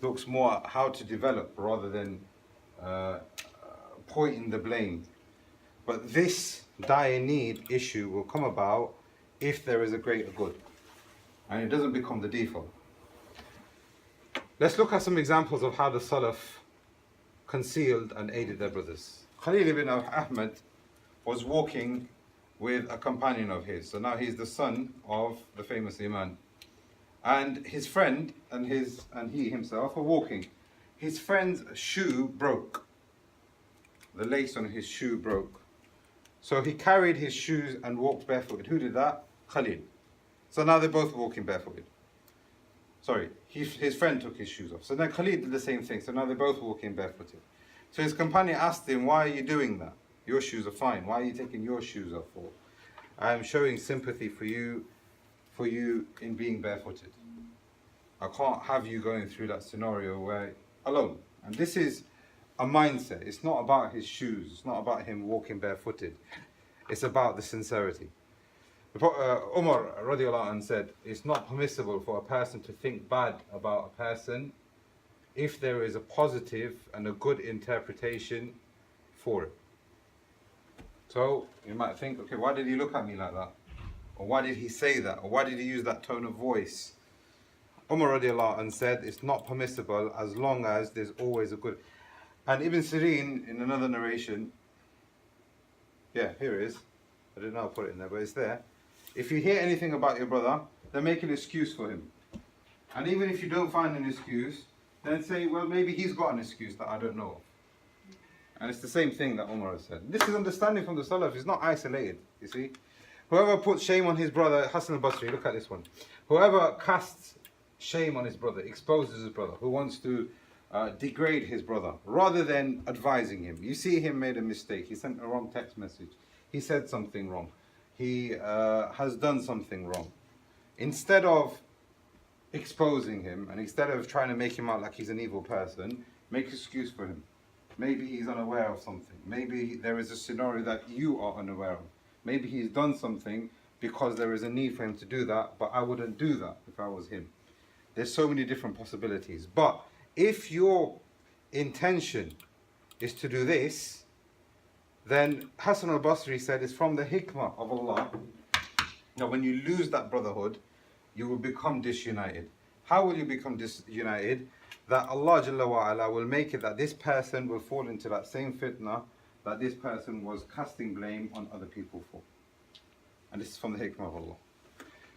looks more at how to develop rather than pointing the blame. But this dire need issue will come about if there is a greater good, and it doesn't become the default. Let's look at some examples of how the Salaf concealed and aided their brothers. Khalil ibn Ahmad was walking with a companion of his. So now he's the son of the famous Imam. And his friend and he himself are walking. His friend's shoe broke. The lace on his shoe broke. So he carried his shoes and walked barefooted. Who did that? Khalil. So now they're both walking barefooted. Sorry, his friend took his shoes off. So then Khalid did the same thing. So now they're both walking barefooted. So his companion asked him, why are you doing that? Your shoes are fine. Why are you taking your shoes off for? I am showing sympathy for you in being barefooted. I can't have you going through that scenario where alone. And this is a mindset. It's not about his shoes. It's not about him walking barefooted. It's about the sincerity. Umar radiallahu anh said, it's not permissible for a person to think bad about a person if there is a positive and a good interpretation for it. So you might think, okay, why did he look at me like that? Or why did he say that? Or why did he use that tone of voice? Umar radiallahu anh said, it's not permissible as long as there's always a good. And Ibn Sirin, in another narration, yeah, here it is. I didn't know how to put it in there, but it's there. If you hear anything about your brother, then make an excuse for him. And even if you don't find an excuse, then say, well, maybe he's got an excuse that I don't know of. And it's the same thing that Umar has said. This is understanding from the Salaf. It's not isolated, you see. Whoever puts shame on his brother, Hassan al-Basri, look at this one. Whoever casts shame on his brother, exposes his brother, who wants to degrade his brother, rather than advising him. You see him made a mistake. He sent a wrong text message. He said something wrong. He has done something wrong. Instead of exposing him, and instead of trying to make him out like he's an evil person, make an excuse for him. Maybe he's unaware of something. Maybe there is a scenario that you are unaware of. Maybe he's done something because there is a need for him to do that, but I wouldn't do that if I was him. There's so many different possibilities. But if your intention is to do this, then Hassan al-Basri said it's from the hikmah of Allah. Now when you lose that brotherhood, you will become disunited. How will you become disunited? That Allah Jalla wa Ala will make it that this person will fall into that same fitna that this person was casting blame on other people for. And this is from the hikmah of Allah.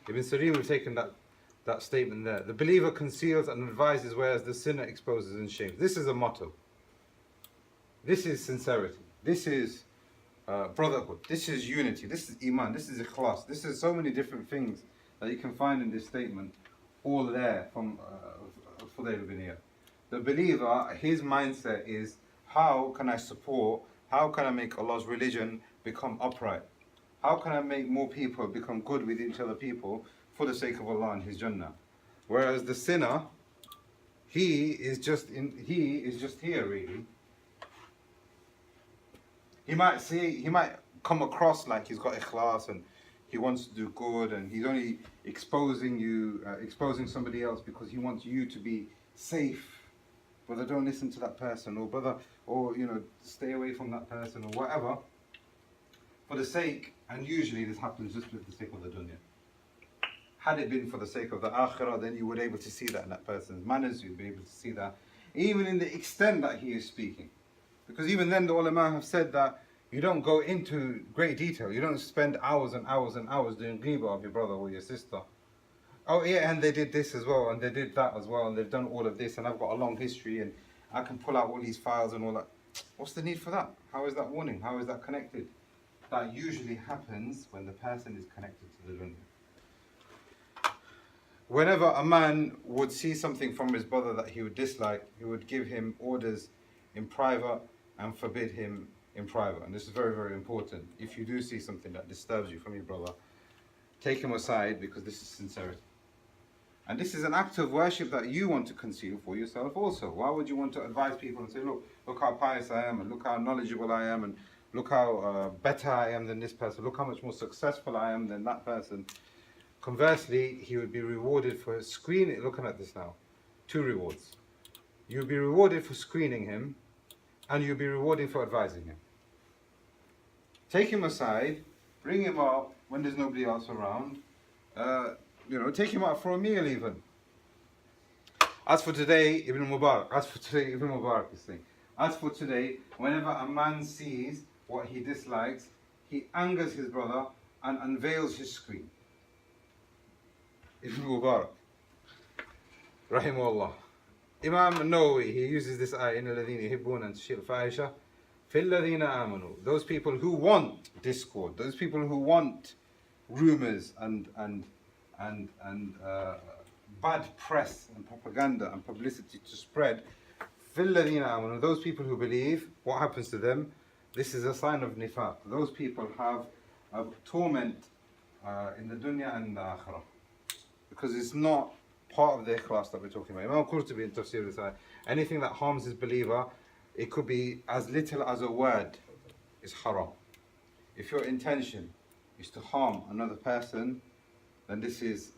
Ibn Sirin have taken that statement there. The believer conceals and advises, whereas the sinner exposes and shames. This is a motto. This is sincerity. This is brotherhood. This is unity. This is iman. This is ikhlas. This is so many different things that you can find in this statement, all there from Fudayl ibn Iyad. The believer, his mindset is, how can I support, how can I make Allah's religion become upright? How can I make more people become good with each other people for the sake of Allah and His Jannah? Whereas the sinner, he is just here really. He might come across like he's got ikhlas and he wants to do good, and he's only exposing somebody else because he wants you to be safe. Brother, don't listen to that person, or brother, or stay away from that person, or whatever. For the sake, and usually this happens just for the sake of the dunya. Had it been for the sake of the akhirah, then you would be able to see that in that person's manners. You'd be able to see that, even in the extent that he is speaking. Because even then, the ulama have said that you don't go into great detail. You don't spend hours and hours and hours doing ghibah of your brother or your sister. Oh yeah, and they did this as well, and they did that as well, and they've done all of this, and I've got a long history, and I can pull out all these files and all that. What's the need for that? How is that warning? How is that connected? That usually happens when the person is connected to the dunya. Whenever a man would see something from his brother that he would dislike, he would give him orders in private and forbid him in private. And this is very, very important. If you do see something that disturbs you from your brother, take him aside, because this is sincerity. And this is an act of worship that you want to conceal for yourself also. Why would you want to advise people and say, look how pious I am, and look how knowledgeable I am, and look how better I am than this person, look how much more successful I am than that person. Conversely, he would be rewarded for looking at this now. 2 rewards. you'll be rewarded for screening him, and you'll be rewarded for advising him. Take him aside, bring him up when there's nobody else around. Take him out for a meal even. As for today, Ibn Mubarak is saying, as for today, whenever a man sees what he dislikes, he angers his brother and unveils his screen. Ibn Mubarak, rahimahullah. Imam Nawawi, he uses this ayah, إِنَّ الَّذِينَ يُحِبُّونَ أَن تُشِيعَ الْفَاحِشَةَ فِي الَّذِينَ آمَنُوا. Those people who want discord, those people who want rumors and bad press and propaganda and publicity to spread. فِي الَّذِينَ آمَنُوا. Those people who believe, what happens to them? This is a sign of nifaq. Those people have a torment in the dunya and the akhirah, because it's not part of the ikhlas that we're talking about. Imam Qurtubi in Tafsir this ayah, anything that harms his believer, it could be as little as a word, is haram. If your intention is to harm another person, then this is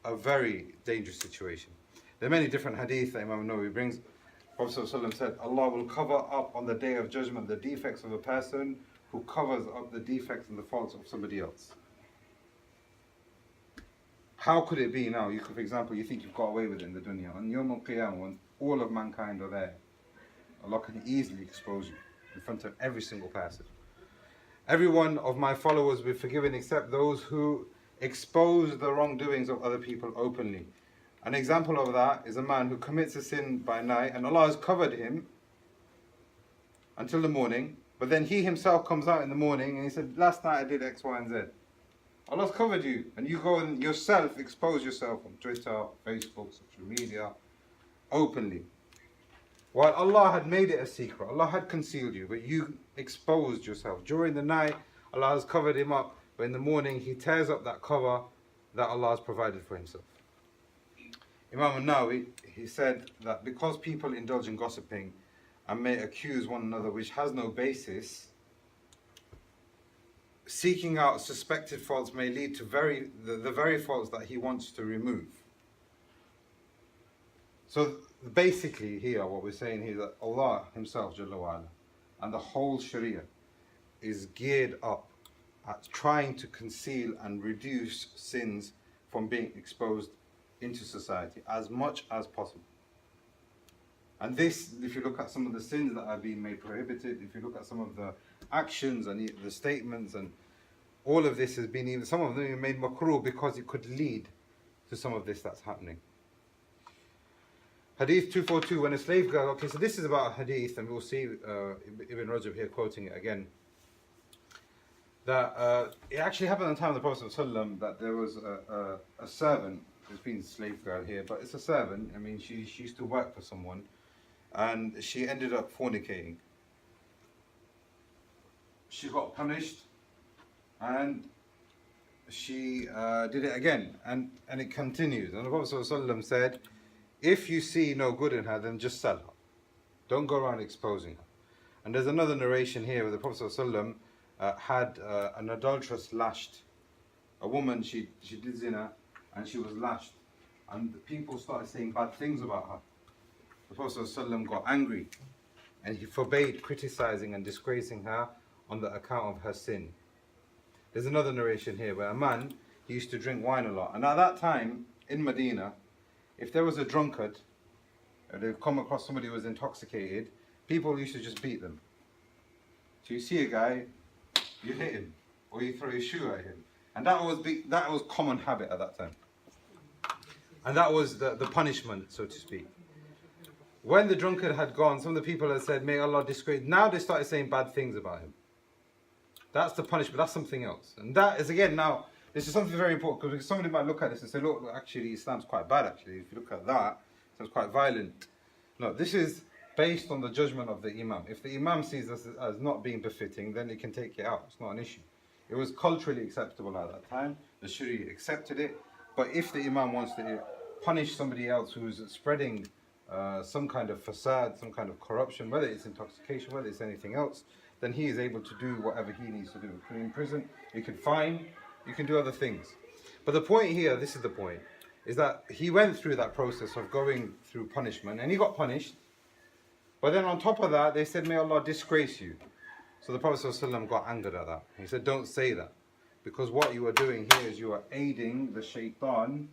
a very dangerous situation. There are many different hadith that Imam Nawawi brings. Prophet ﷺ said, Allah will cover up on the day of judgment the defects of a person who covers up the defects and the faults of somebody else. How could it be now? For example, you think you've got away with it in the dunya. On Yawm al-Qiyamah, when all of mankind are there, Allah can easily expose you in front of every single person. Every one of my followers will be forgiven except those who expose the wrongdoings of other people openly. An example of that is a man who commits a sin by night and Allah has covered him until the morning, but then he himself comes out in the morning and he said, last night I did X, Y and Z. Allah's covered you, and you go and yourself expose yourself on Twitter, Facebook, social media, openly. While Allah had made it a secret, Allah had concealed you, but you exposed yourself. During the night, Allah has covered him up, but in the morning he tears up that cover that Allah has provided for himself. Imam al-Nawawi, he said that because people indulge in gossiping and may accuse one another which has no basis, seeking out suspected faults may lead to the very faults that he wants to remove. So basically here what we're saying here is that Allah himself Jalla wa Ala, and the whole Sharia is geared up at trying to conceal and reduce sins from being exposed into society as much as possible. And this, if you look at some of the sins that are being made prohibited, if you look at some of the actions and the statements, and all of this has been, even some of them are made makruh because it could lead to some of this that's happening. Hadith 242, when a slave girl, okay, so this is about a hadith, and we'll see Ibn Rajab here quoting it again, that it actually happened in the time of the Prophet ﷺ that there was a servant, there's been a slave girl here, but it's a servant, I mean she used to work for someone, and she ended up fornicating. She got punished, and she did it again, and it continues. And the Prophet ﷺ said, if you see no good in her, then just sell her. Don't go around exposing her. And there's another narration here where the Prophet ﷺ had an adulteress lashed. A woman, she did zina, and she was lashed. And the people started saying bad things about her. The Prophet ﷺ got angry, and he forbade criticizing and disgracing her on the account of her sin. There's another narration here where a man, he used to drink wine a lot. And at that time, in Medina, if there was a drunkard, or they'd come across somebody who was intoxicated, people used to just beat them. So you see a guy, you hit him, or you throw your shoe at him. And that was common habit at that time. And that was the punishment, so to speak. When the drunkard had gone, some of the people had said, may Allah disgrace. Now they started saying bad things about him. That's the punishment, that's something else. And that is, again, now, this is something very important, because somebody might look at this and say, look, actually, Islam's quite bad, actually. If you look at that, it sounds quite violent. No, this is based on the judgment of the Imam. If the Imam sees this as not being befitting, then he can take it out. It's not an issue. It was culturally acceptable at that time. The Sharia accepted it. But if the Imam wants to punish somebody else who's spreading some kind of facade, some kind of corruption, whether it's intoxication, whether it's anything else, then he is able to do whatever he needs to do. He can imprison, he can fine, you can do other things. But the point here, this is the point, is that he went through that process of going through punishment, and he got punished. But then on top of that, they said, may Allah disgrace you. So the Prophet ﷺ got angered at that. He said, don't say that. Because what you are doing here is you are aiding the shaitan.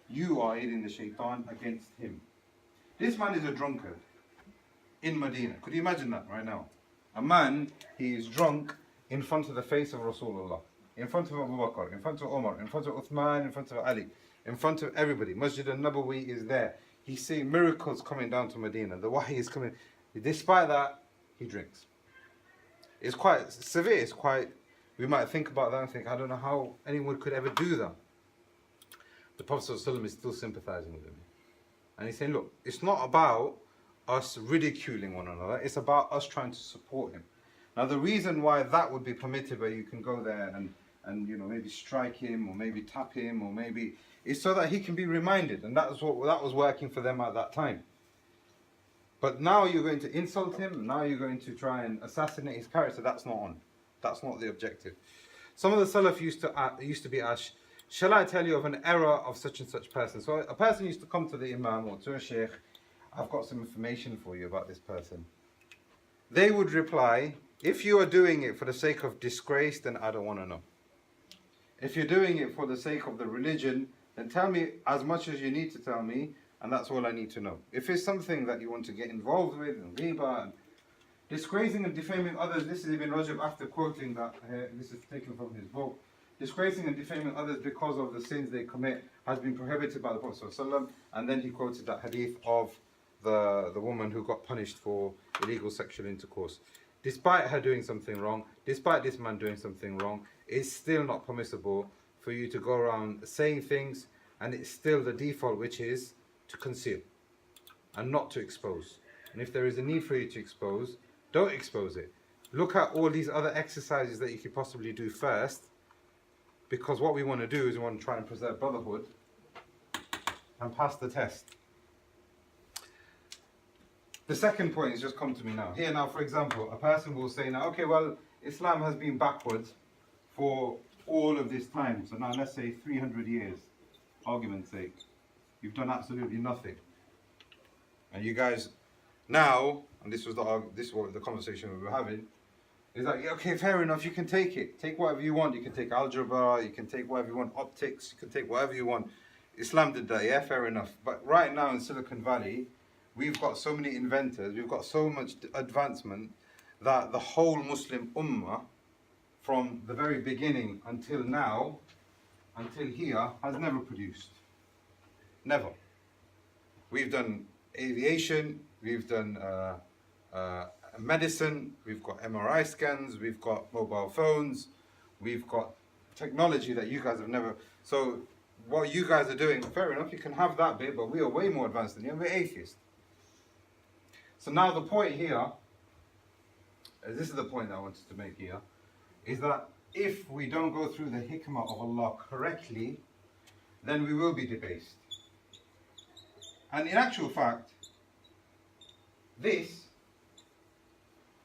You are aiding the shaitan against him. This man is a drunkard in Medina. Could you imagine that right now? A man, he is drunk in front of the face of Rasulullah, in front of Abu Bakr, in front of Umar, in front of Uthman, in front of Ali, in front of everybody. Masjid al-Nabawi is there. He's seeing miracles coming down to Medina. The wahi is coming. Despite that, he drinks. It's quite severe. It's quite, we might think about that and think, I don't know how anyone could ever do that. The Prophet ﷺ is still sympathizing with him. And he's saying, look, it's not about us ridiculing one another. It's about us trying to support him. Now, the reason why that would be permitted, where you can go there and you know, maybe strike him or maybe tap him or maybe, is so that he can be reminded. And that was working for them at that time. But now you're going to insult him. Now you're going to try and assassinate his character. That's not on. That's not the objective. Some of the Salaf used to be asked, shall I tell you of an error of such and such person? So a person used to come to the Imam or to a Sheikh, I've got some information for you about this person. They would reply, if you are doing it for the sake of disgrace, then I don't want to know. If you're doing it for the sake of the religion, then tell me as much as you need to tell me, and that's all I need to know. If it's something that you want to get involved with, and riba, and disgracing and defaming others, this is Ibn Rajab after quoting that, this is taken from his book. Disgracing and defaming others because of the sins they commit has been prohibited by the Prophet ﷺ. And then he quoted that hadith of the woman who got punished for illegal sexual intercourse. Despite her doing something wrong, despite this man doing something wrong, it's still not permissible for you to go around saying things, and it's still the default, which is to conceal and not to expose. And if there is a need for you to expose, don't expose it. Look at all these other exercises that you could possibly do first, because what we want to do is we want to try and preserve brotherhood and pass the test. The second point has just come to me now. Here now, for example, a person will say now, okay, well, Islam has been backwards for all of this time. So now let's say 300 years, argument's sake. You've done absolutely nothing. And you guys now, and this was the conversation we were having, is like, yeah, okay, fair enough, you can take it. Take whatever you want. You can take algebra, you can take whatever you want, optics, you can take whatever you want. Islam did that, yeah, fair enough. But right now in Silicon Valley, we've got so many inventors, we've got so much advancement that the whole Muslim Ummah, from the very beginning until now, until here, has never produced. Never. We've done aviation, we've done medicine, we've got MRI scans, we've got mobile phones, we've got technology that you guys have never. So what you guys are doing, fair enough, you can have that bit, but we are way more advanced than you, and we're atheists. So now the point here, this is the point that I wanted to make here, is that if we don't go through the hikmah of Allah correctly, then we will be debased. And in actual fact, this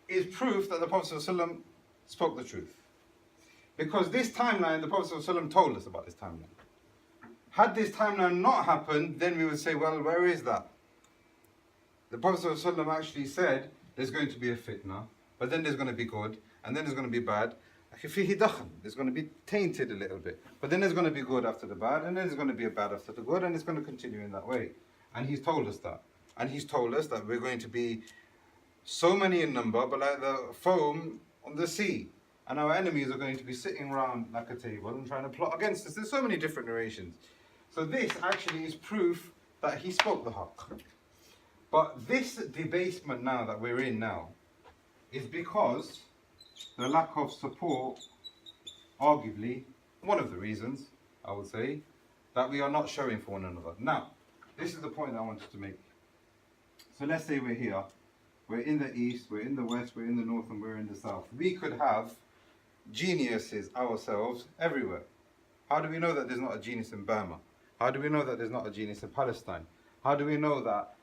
is proof that the Prophet ﷺ spoke the truth. Because this timeline, the Prophet ﷺ told us about this timeline. Had this timeline not happened, then we would say, well, where is that? The Prophet ﷺ actually said, there's going to be a fitna, but then there's going to be good, and then there's going to be bad. There's going to be tainted a little bit. But then there's going to be good after the bad, and then there's going to be a bad after the good, and it's going to continue in that way. And he's told us that. And he's told us that we're going to be so many in number, but like the foam on the sea. And our enemies are going to be sitting around like a table and trying to plot against us. There's so many different narrations. So this actually is proof that he spoke the haqq. But this debasement now that we're in now is because the lack of support, arguably, one of the reasons, I would say, that we are not showing for one another. Now, this is the point I wanted to make. So let's say we're here, we're in the east, we're in the west, we're in the north, and we're in the south. We could have geniuses ourselves everywhere. How do we know that there's not a genius in Burma? How do we know that there's not a genius in Palestine? How do we know that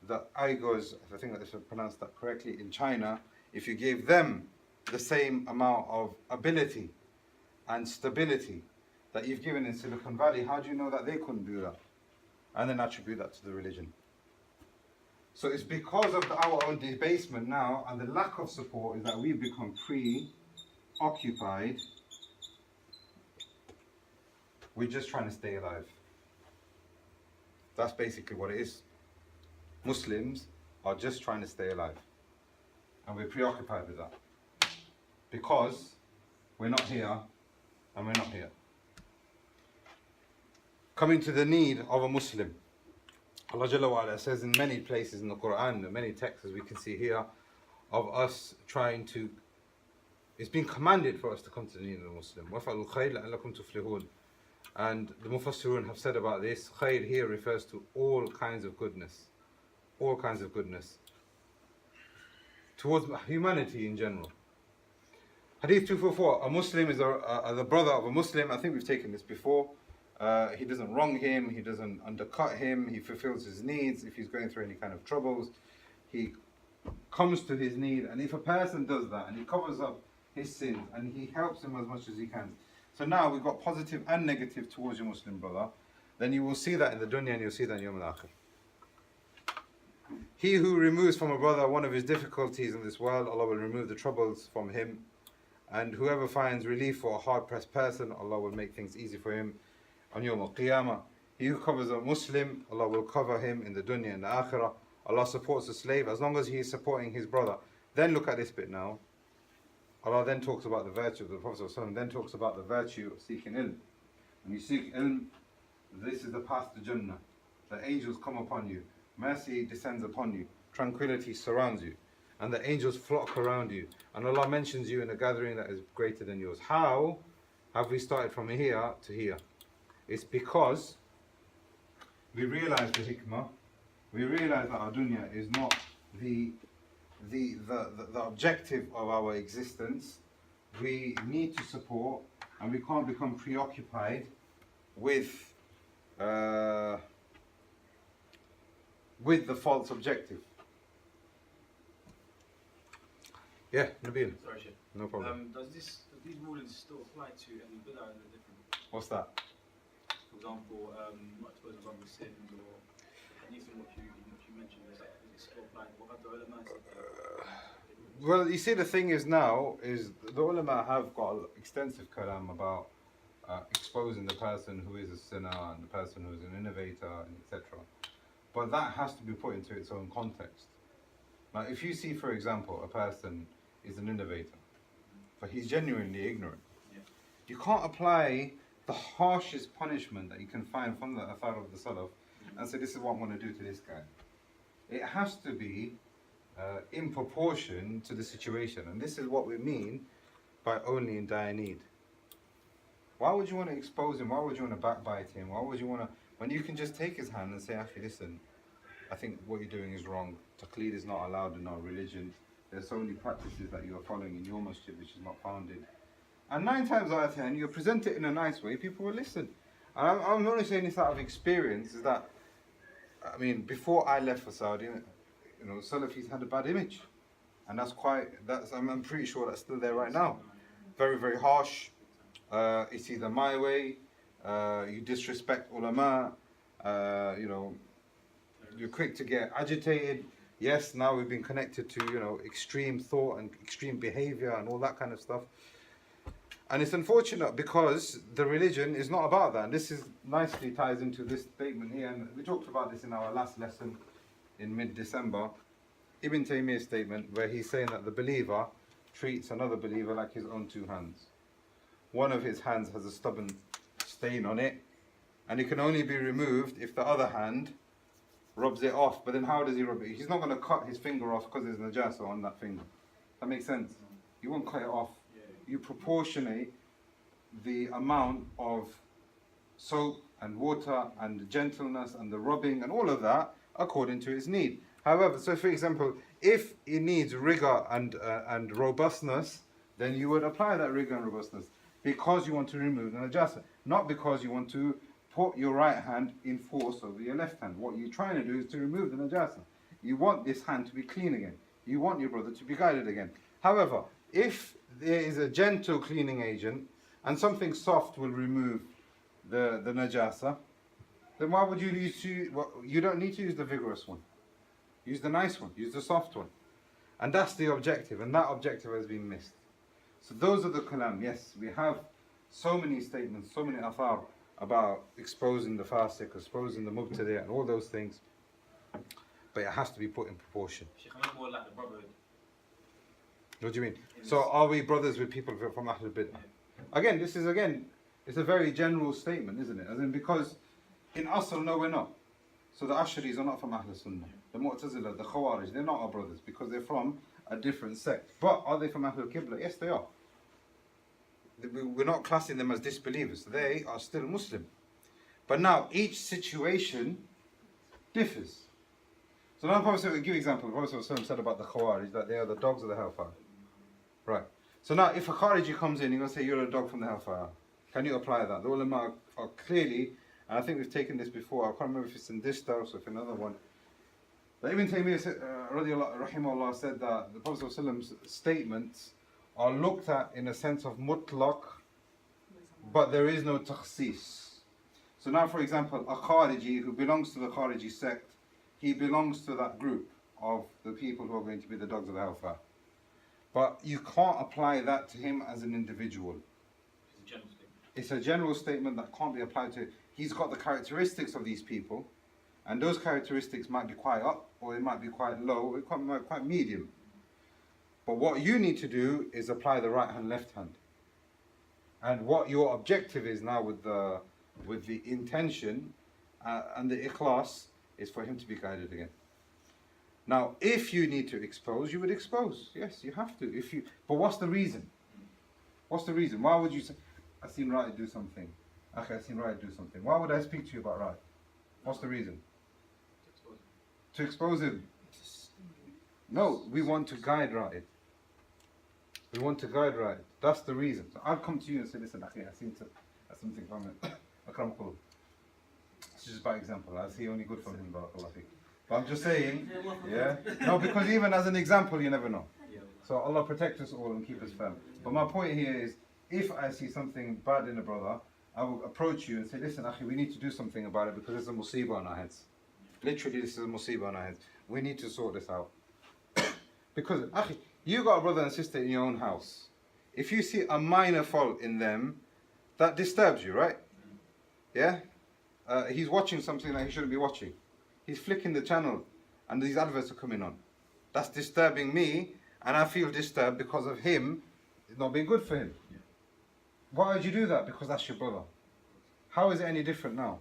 the Uyghurs, I think that I should pronounce that correctly, in China, if you gave them the same amount of ability and stability that you've given in Silicon Valley, how do you know that they couldn't do that? And then attribute that to the religion. So it's because of our own debasement now and the lack of support is that we've become preoccupied with just trying to stay alive. That's basically what it is. Muslims are just trying to stay alive. And we're preoccupied with that. Because we're not here and we're not here. Coming to the need of a Muslim. Allah Jalla wa Ala says in many places in the Quran, in many texts as we can see here, of us trying to, it's been commanded for us to come to the need of the Muslim. وَفَعَلُوا الْخَيْرَ لَعَلَّكُمْ تُفْلِحُونَ. And the Mufassirun have said about this, khair here refers to all kinds of goodness. All kinds of goodness. Towards humanity in general. Hadith 244, a Muslim is the brother of a Muslim. I think we've taken this before. He doesn't wrong him, he doesn't undercut him, he fulfills his needs. If he's going through any kind of troubles, he comes to his need. And if a person does that and he covers up his sins and he helps him as much as he can. So now we've got positive and negative towards your Muslim brother. Then you will see that in the dunya and you'll see that in Yawm al-Akhir. He who removes from a brother one of his difficulties in this world, Allah will remove the troubles from him. And whoever finds relief for a hard-pressed person, Allah will make things easy for him on Yawm al-Qiyamah. He who covers a Muslim, Allah will cover him in the dunya and the akhirah. Allah supports a slave as long as he is supporting his brother. Then look at this bit now. Allah then talks about the virtue of the Prophet ﷺ, then talks about the virtue of seeking ilm. When you seek ilm, this is the path to Jannah. The angels come upon you. Mercy descends upon you. Tranquility surrounds you. And the angels flock around you. And Allah mentions you in a gathering that is greater than yours. How have we started from here to here? It's because we realize the hikmah. We realize that our dunya is not the objective of our existence. We need to support, and we can't become preoccupied with the false objective. Yeah, Nabil. Sorry, Sheikh. No problem. Does these rulings still apply to any bid'ah in a different? What's that? For example, not exposing wrong sins or anything what you mentioned. Does it still apply? What have the ulama said? Well, you see, the thing is now is the ulama have got extensive kalam about exposing the person who is a sinner and the person who is an innovator, etc. But that has to be put into its own context. Now, if you see, for example, a person is an innovator, but he's genuinely ignorant, you can't apply the harshest punishment that you can find from the Athar of the Salaf and say, this is what I'm going to do to this guy. It has to be in proportion to the situation. And this is what we mean by only in dire need. Why would you want to expose him? Why would you want to backbite him? Why would you want to, when you can just take his hand and say, actually, listen, I think what you're doing is wrong. Taqleed is not allowed in our religion. There's so many practices that you are following in your masjid which is not founded. And 9 times out of 10, you present it in a nice way, people will listen. And I'm only saying this out of experience, is that, I mean, before I left for Saudi, you know, Salafis had a bad image. And I'm pretty sure that's still there right now. Very, very harsh. It's either my way, you disrespect ulama, you know, you're quick to get agitated. Yes, now we've been connected to, you know, extreme thought and extreme behavior and all that kind of stuff. And it's unfortunate because the religion is not about that. And this is nicely ties into this statement here. And we talked about this in our last lesson in mid-December. Ibn Taymiyyah's statement where he's saying that the believer treats another believer like his own 2 hands. One of his hands has a stubborn stain on it, and it can only be removed if the other hand rubs it off. But then how does he rub it? He's not going to cut his finger off because there's najasa on that finger. That makes sense? You won't cut it off. You proportionate the amount of soap and water and the gentleness and the rubbing and all of that according to its need. However, so for example, if it needs rigor and robustness, then you would apply that rigor and robustness because you want to remove the najasa, not because you want to put your right hand in force over your left hand. What you're trying to do is to remove the najasa. You want this hand to be clean again. You want your brother to be guided again. However, if there is a gentle cleaning agent and something soft will remove the najasa, then why would you use well, you don't need to use the vigorous one. Use the nice one, use the soft one. And that's the objective, and that objective has been missed. So those are the kalam. Yes, we have so many statements, so many athar about exposing the fasiq, exposing the mubtadi' and all those things. But it has to be put in proportion. Sheikh, I mean more like the brotherhood. What do you mean? So are we brothers with people from Ahlul Bid'ah? Again, it's a very general statement, isn't it? As in, because in Asl, no, we're not. So the Ash'aris are not from Ahlul Sunnah. The Mu'tazila, the Khawarij, they're not our brothers because they're from a different sect. But are they from Ahlul Qibla? Yes, they are. We're not classing them as disbelievers. They are still Muslim. But now, each situation differs. So now the Prophet, give an example. The Prophet said about the Khawarij that they are the dogs of the hellfire. Right. So now, if a Khariji comes in, he's going to say, you're a dog from the hellfire. Can you apply that? The ulama are clearly, and I think we've taken this before, I can't remember if it's in this dars or if another one. But Ibn Taymiyyah rahimahullah said that the Prophet's statements are looked at in a sense of mutlaq, but there is no takhsis. So now, for example, a Khariji who belongs to the Khariji sect, he belongs to that group of the people who are going to be the dogs of the hellfire. But you can't apply that to him as an individual. It's a general statement. It's a general statement that can't be applied to. He's got the characteristics of these people, and those characteristics might be quite up, or it might be quite low, or it might be quite medium. But what you need to do is apply the right hand, left hand. And what your objective is now with the intention and the ikhlas is for him to be guided again. Now, if you need to expose, you would expose. Yes, you have to. But what's the reason? What's the reason? Why would you say, I seen right do something? Okay, I seen right do something. Why would I speak to you about right? What's the reason? To expose him. No, we want to guide right. We want to guide right. That's the reason. So I'll come to you and say, listen, I seen something from it. Akramkullah. This is just by example. I see only good from him, barakallah fiqh. But I'm just saying, yeah. No, because even as an example, you never know. So Allah protect us all and keep us firm. But my point here is, if I see something bad in a brother, I will approach you and say, listen, Akhi, we need to do something about it because there's a musibah on our heads. Literally, this is a musibah on our heads. We need to sort this out. Because, Akhi, you got a brother and sister in your own house. If you see a minor fault in them, that disturbs you, right? Yeah? He's watching something that he shouldn't be watching. He's flicking the channel and these adverts are coming on. That's disturbing me, and I feel disturbed because of him. It's not being good for him. Why would you do that? Because that's your brother. How is it any different now?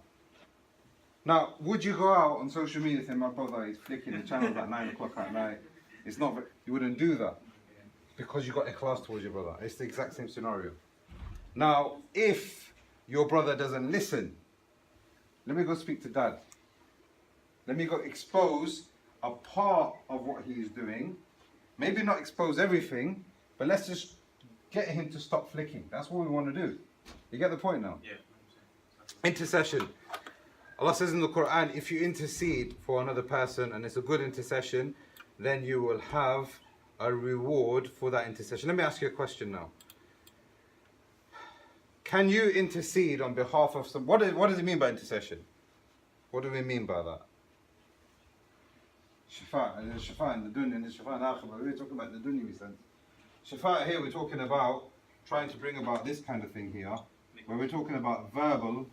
Now, would you go out on social media and say, my brother is flicking the channel at 9 o'clock at night? It's not, you wouldn't do that because you got ikhlas towards your brother. It's the exact same scenario. Now, if your brother doesn't listen, let me go speak to dad. Let me go expose a part of what he's doing. Maybe not expose everything, but let's just get him to stop flicking. That's what we want to do. You get the point now? Yeah. Intercession. Allah says in the Quran, if you intercede for another person and it's a good intercession, then you will have a reward for that intercession. Let me ask you a question now. Can you intercede on behalf of some... What does it mean by intercession? What do we mean by that? Shafa'a in the dunya and shafa'a in the akhirah. We're talking about the dunya sense. Shafa'a here, we're talking about trying to bring about this kind of thing here, where we're talking about verbal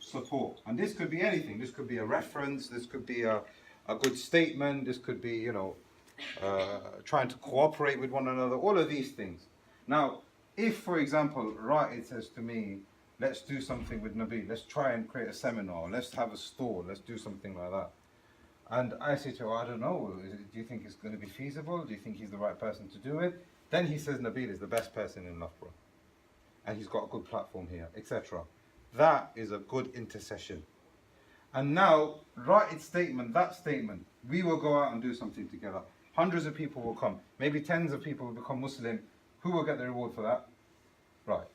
support. And this could be anything. This could be a reference, this could be a good statement, this could be, trying to cooperate with one another, all of these things. Now, if, for example, Ra'id says to me, let's do something with Nabi, let's try and create a seminar, let's have a store, let's do something like that. And I say to him, I don't know, do you think it's going to be feasible? Do you think he's the right person to do it? Then he says Nabil is the best person in Loughborough. And he's got a good platform here, etc. That is a good intercession. And now, Ra'id's statement, that statement, we will go out and do something together. Hundreds of people will come. Maybe tens of people will become Muslim. Who will get the reward for that? Right.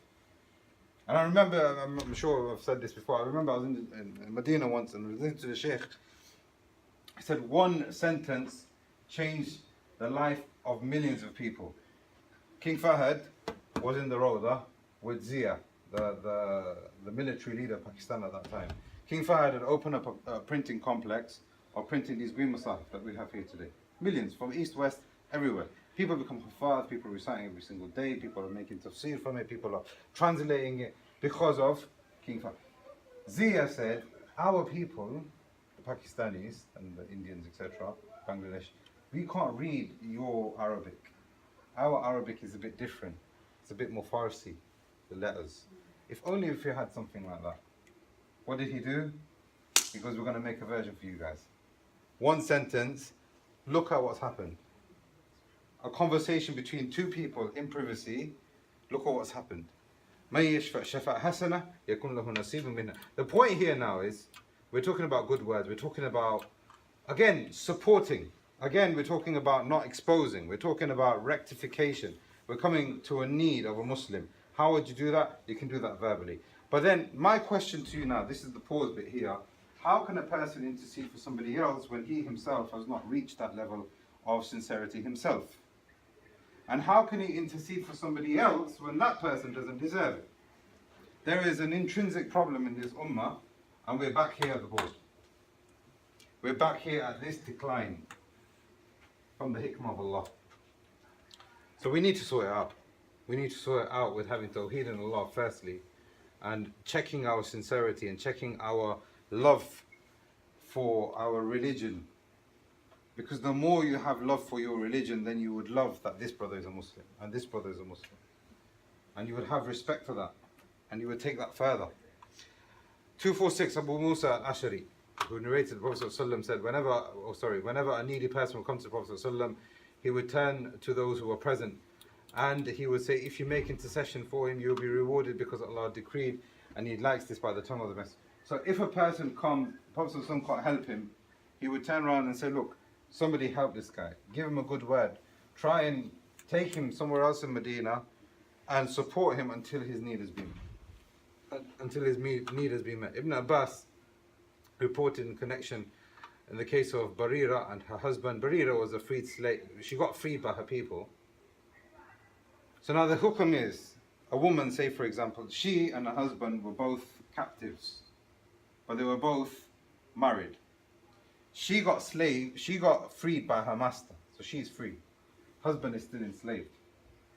And I remember, I'm sure I've said this before, I remember I was in Medina once and listening to the Sheikh. He said one sentence changed the life of millions of people. King Fahd was in the Rawdah with Zia, the military leader of Pakistan at that time. King Fahd had opened up a printing complex of printing these green masahif that we have here today. Millions from east, west, everywhere. People become huffaz, people are reciting every single day, people are making tafsir from it, people are translating it because of King Fahd. Zia said, our people, the Pakistanis and the Indians, etc., Bangladesh, we can't read your Arabic. Our Arabic is a bit different. It's a bit more Farsi, the letters. If only if you had something like that. What did he do? He goes, we're going to make a version for you guys. One sentence, look at what's happened. A conversation between two people in privacy, look at what's happened. The point here now is, we're talking about good words, we're talking about, again, supporting. Again, we're talking about not exposing, we're talking about rectification. We're coming to a need of a Muslim. How would you do that? You can do that verbally. But then, my question to you now, this is the pause bit here. How can a person intercede for somebody else when he himself has not reached that level of sincerity himself? And how can he intercede for somebody else when that person doesn't deserve it? There is an intrinsic problem in this ummah, and we're back here at the board. We're back here at this decline from the hikmah of Allah. So we need to sort it out. We need to sort it out with having tawheed in Allah firstly, and checking our sincerity and checking our love for our religion. Because the more you have love for your religion, then you would love that this brother is a Muslim and this brother is a Muslim. And you would have respect for that. And you would take that further. 246, Abu Musa al-Ashari, who narrated the Prophet ﷺ said, whenever a needy person would come to the Prophet ﷺ, he would turn to those who were present. And he would say, if you make intercession for him, you will be rewarded because Allah decreed. And he likes this by the tongue of the Messenger. So if a person comes, the Prophet ﷺ can't help him, he would turn around and say, look, somebody help this guy. Give him a good word. Try and take him somewhere else in Medina and support him until his need has been met. Ibn Abbas reported in connection in the case of Barira and her husband. Barira was a freed slave. She got freed by her people. So now the hukum is, a woman, say for example, she and her husband were both captives, but they were both married. She got freed by her master, so she's free. Husband is still enslaved.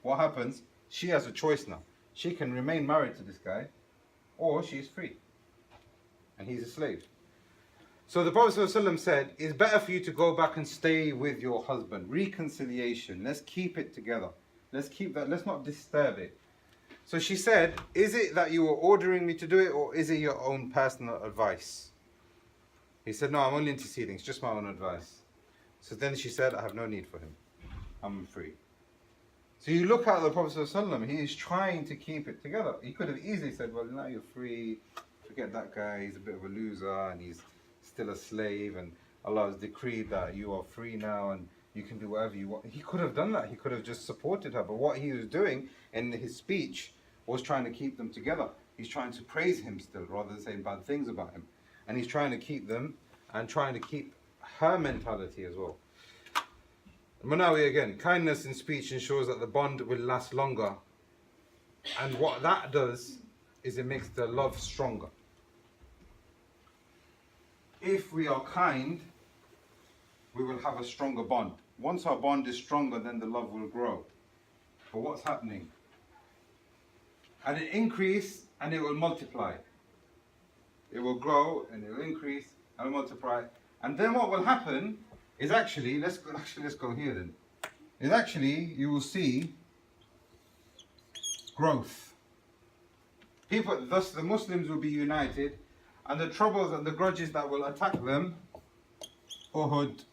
What happens? She has a choice now. She can remain married to this guy, or she's free. And he's a slave. So the Prophet ﷺ said, it's better for you to go back and stay with your husband. Reconciliation. Let's keep it together. Let's keep that. Let's not disturb it. So she said, is it that you were ordering me to do it, or is it your own personal advice? He said, no, I'm only interceding. It's just my own advice. So then she said, I have no need for him. I'm free. So you look at the Prophet ﷺ, he is trying to keep it together. He could have easily said, well, now you're free. Forget that guy. He's a bit of a loser and he's still a slave. And Allah has decreed that you are free now and you can do whatever you want. He could have done that. He could have just supported her. But what he was doing in his speech was trying to keep them together. He's trying to praise him still rather than saying bad things about him. And he's trying to keep them and trying to keep her mentality as well. Manawi again, kindness in speech ensures that the bond will last longer. And what that does is it makes the love stronger. If we are kind, we will have a stronger bond. Once our bond is stronger, then the love will grow. But what's happening? And it increase and it will multiply. It will grow and it will increase and will multiply. And then what will happen is actually, let's go here then. Is actually, you will see growth. People, thus the Muslims will be united, and the troubles and the grudges that will attack them, Uhud,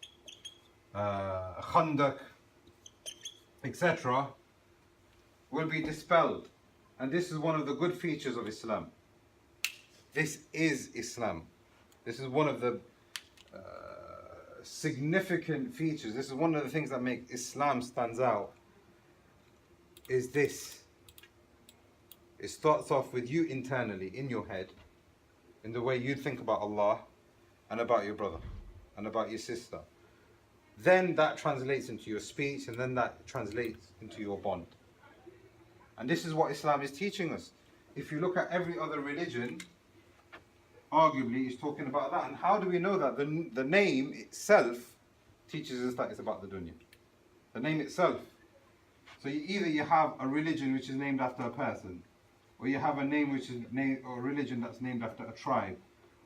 Khandaq, etc., will be dispelled. And this is one of the good features of Islam. This is Islam. This is one of the significant features. This is one of the things that make Islam stands out. Is this. It starts off with you internally, in your head, in the way you think about Allah and about your brother and about your sister. Then that translates into your speech, and then that translates into your bond. And this is what Islam is teaching us. if you look at every other religion, arguably it's talking about that. And how do we know that? The name itself teaches us that it's about the dunya. The name itself. So either you have a religion which is named after a person, or you have a name which is or a religion that's named after a tribe,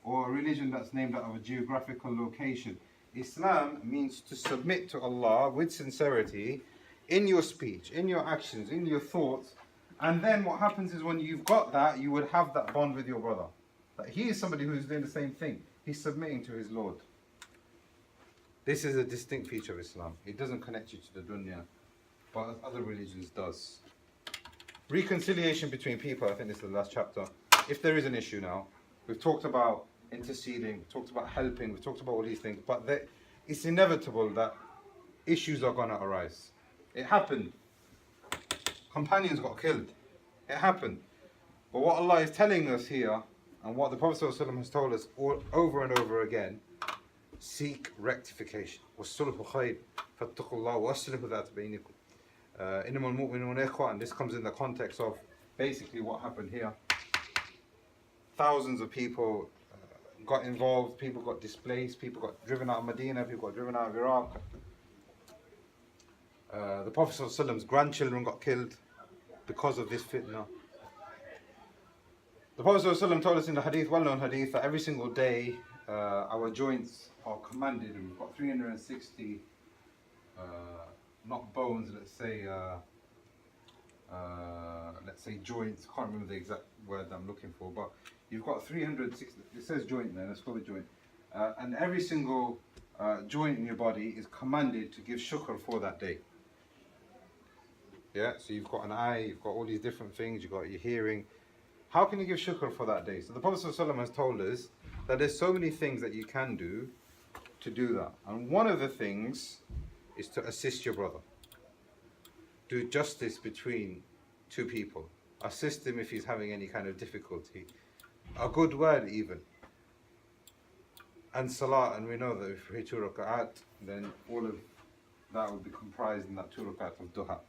or a religion that's named after a geographical location. Islam means to submit to Allah with sincerity in your speech, in your actions, in your thoughts. And then what happens is when you've got that, you would have that bond with your brother. That he is somebody who is doing the same thing. He's submitting to his Lord. This is a distinct feature of Islam. It doesn't connect you to the dunya, but as other religions does. Reconciliation between people, I think this is the last chapter. If there is an issue now, we've talked about interceding, we've talked about helping, we've talked about all these things, but it's inevitable that issues are going to arise. It happened. Companions got killed. It happened. But what Allah is telling us here, and what the Prophet ﷺ has told us over and over again, seek rectification. وَالصُّلْحُ خَيْرٌ فَاتَّقُوا اللَّهَ وَأَصْلِحُوا ذَاتَ بَيْنِكُمْ. إِنَّمَا الْمُؤْمِنُونَ إِخْوَةٌ, and this comes in the context of basically what happened here. Thousands of people got involved, people got displaced, people got driven out of Medina, people got driven out of Iraq. The Prophet ﷺ's grandchildren got killed because of this fitna. The Prophet ﷺ told us in the hadith, well-known hadith, that every single day our joints are commanded, and we've got 360 not bones, let's say joints. I can't remember the exact word that I'm looking for, but you've got 360. It says joint there. Let's call it joint. And every single joint in your body is commanded to give shukr for that day. Yeah. So you've got an eye. You've got all these different things. You've got your hearing. How can you give shukr for that day? So the Prophet ﷺ has told us that there's so many things that you can do to do that. And one of the things is to assist your brother. Do justice between two people. Assist him if he's having any kind of difficulty. A good word even. And salah, and we know that if we pray 2 raka'at, then all of that will be comprised in that 2 raka'at of duha.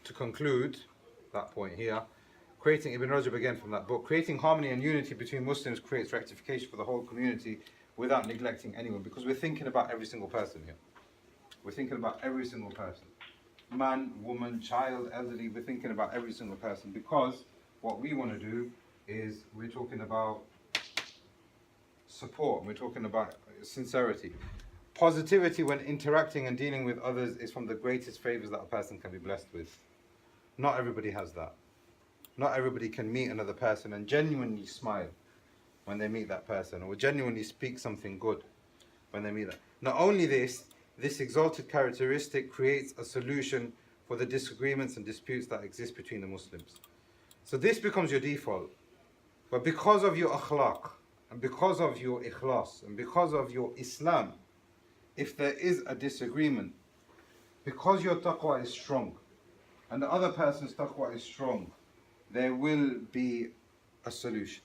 To conclude that point here, creating, Ibn Rajab again from that book, creating harmony and unity between Muslims creates rectification for the whole community without neglecting anyone, because we're thinking about every single person here. We're thinking about every single person. Man, woman, child, elderly, we're thinking about every single person, because what we want to do is we're talking about support, we're talking about sincerity. Positivity when interacting and dealing with others is from the greatest favors that a person can be blessed with. Not everybody has that. Not everybody can meet another person and genuinely smile when they meet that person, or genuinely speak something good when they meet that. Not only this exalted characteristic creates a solution for the disagreements and disputes that exist between the Muslims. So this becomes your default. But because of your akhlaq, and because of your ikhlas, and because of your Islam, if there is a disagreement, because your taqwa is strong, and the other person's taqwa is strong, there will be a solution.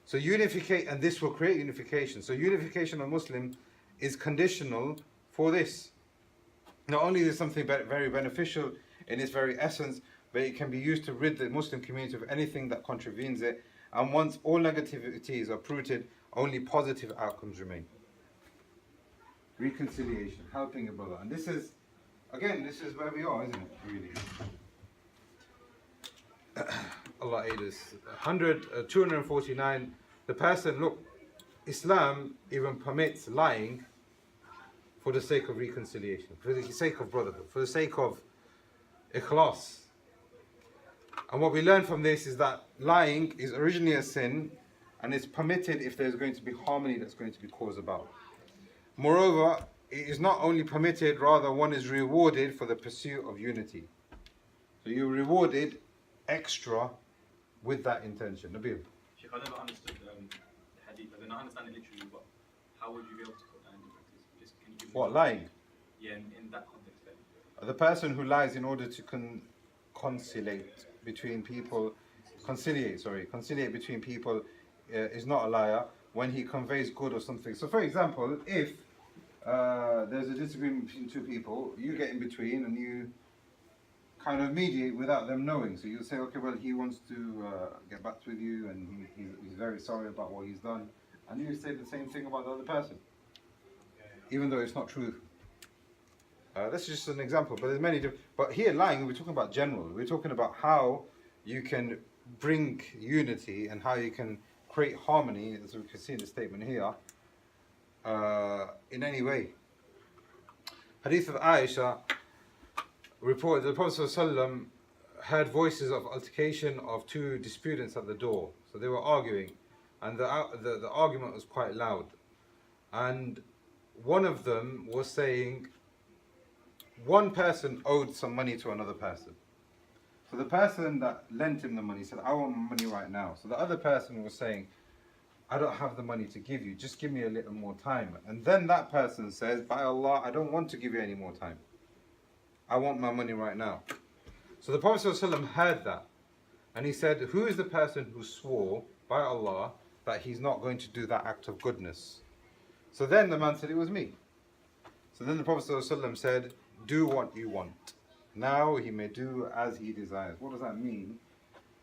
So unification, and this will create unification. So unification of Muslim is conditional for this. Not only is it something very beneficial in its very essence, but it can be used to rid the Muslim community of anything that contravenes it. And once all negativities are uprooted, only positive outcomes remain. Reconciliation, helping your brother. And this is, again, this is where we are, isn't it, really? Allah aid us. 249, the person, look, Islam even permits lying for the sake of reconciliation, for the sake of brotherhood, for the sake of ikhlas. And what we learn from this is that lying is originally a sin, and it's permitted if there's going to be harmony that's going to be caused about. Moreover, it is not only permitted, rather one is rewarded for the pursuit of unity. So you're rewarded extra with that intention. Nabil. Sheikh, I never understood the hadith. I mean, I understand it literally, but how would you be able to put that into practice? Just, can you give me What, lying? Yeah, in that context then. The person who lies in order to conciliate between people, conciliate between people is not a liar when he conveys good or something. So for example, if there's a disagreement between two people, you get in between and kind of mediate without them knowing. So you say, okay, well, he wants to get back with you, and he's very sorry about what he's done, and you say the same thing about the other person, even though it's not true. This is just an example, but there's many different. But here, lying, we're talking about general. We're talking about how you can bring unity and how you can create harmony, as we can see in the statement here, in any way. Hadith of Aisha reported that the Prophet ﷺ heard voices of altercation of two disputants at the door. So they were arguing, and the argument was quite loud. And one of them was saying, one person owed some money to another person. So the person that lent him the money said, I want my money right now. So the other person was saying, I don't have the money to give you, just give me a little more time. And then that person says, by Allah, I don't want to give you any more time. I want my money right now. So the Prophet ﷺ heard that, and he said, who is the person who swore by Allah that he's not going to do that act of goodness? So then the man said, it was me. So then the Prophet ﷺ said, do what you want. Now he may do as he desires. What does that mean?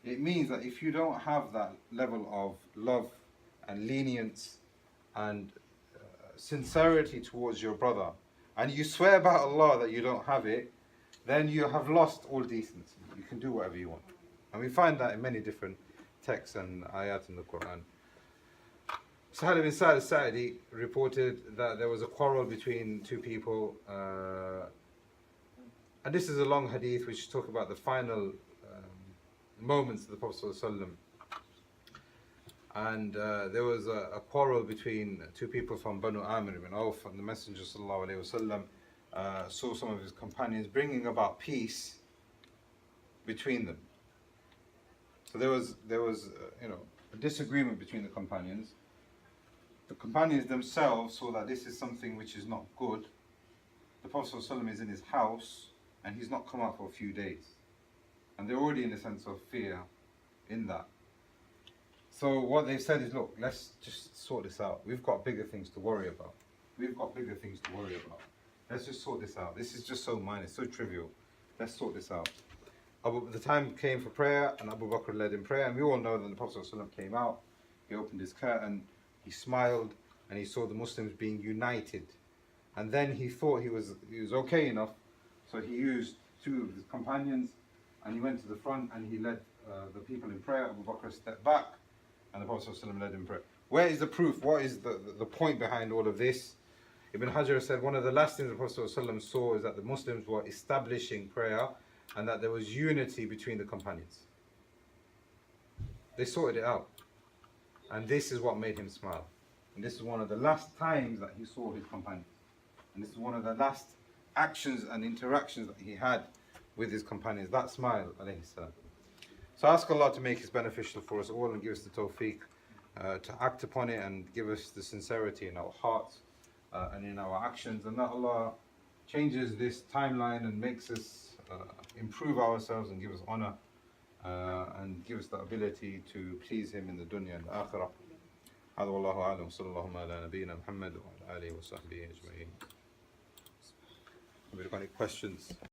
It means that if you don't have that level of love and lenience and sincerity towards your brother, and you swear by Allah that you don't have it, then you have lost all decency. You can do whatever you want. And we find that in many different texts and ayat in the Quran. Sahal ibn Sa'd al-Sa'idi reported that there was a quarrel between two people, and this is a long hadith which talks about the final moments of the Prophet ﷺ. And there was a quarrel between two people from Banu Amir ibn Auf, and the Messenger ﷺ saw some of his companions bringing about peace between them. So there was a disagreement between the companions. The companions themselves saw that this is something which is not good. The Prophet ﷺ is in his house and he's not come out for a few days, and they're already in a sense of fear in that. So what they've said is, look, let's just sort this out. We've got bigger things to worry about. Let's just sort this out. This is just so minor, so trivial. Let's sort this out. The time came for prayer, and Abu Bakr led in prayer, and we all know that the Prophet ﷺ came out, he opened his curtain, he smiled, and he saw the Muslims being united. And then he thought he was okay enough, so he used two of his companions, and he went to the front and he led the people in prayer. Abu Bakr stepped back, and the Prophet ﷺ led in prayer. Where is the proof? What is the point behind all of this? Ibn Hajar said one of the last things the Prophet ﷺ saw is that the Muslims were establishing prayer and that there was unity between the companions. They sorted it out. And this is what made him smile. And this is one of the last times that he saw his companions. And this is one of the last actions and interactions that he had with his companions. That smile, alayhi salam. So ask Allah to make it beneficial for us all and give us the tawfiq to act upon it, and give us the sincerity in our hearts and in our actions, and that Allah changes this timeline and makes us improve ourselves and give us honor and give us the ability to please Him in the dunya and the akhirah. هذا والله أعلم صلى الله على نبينا محمد وعلى آله وصحبه أجمعين. Have you got any questions?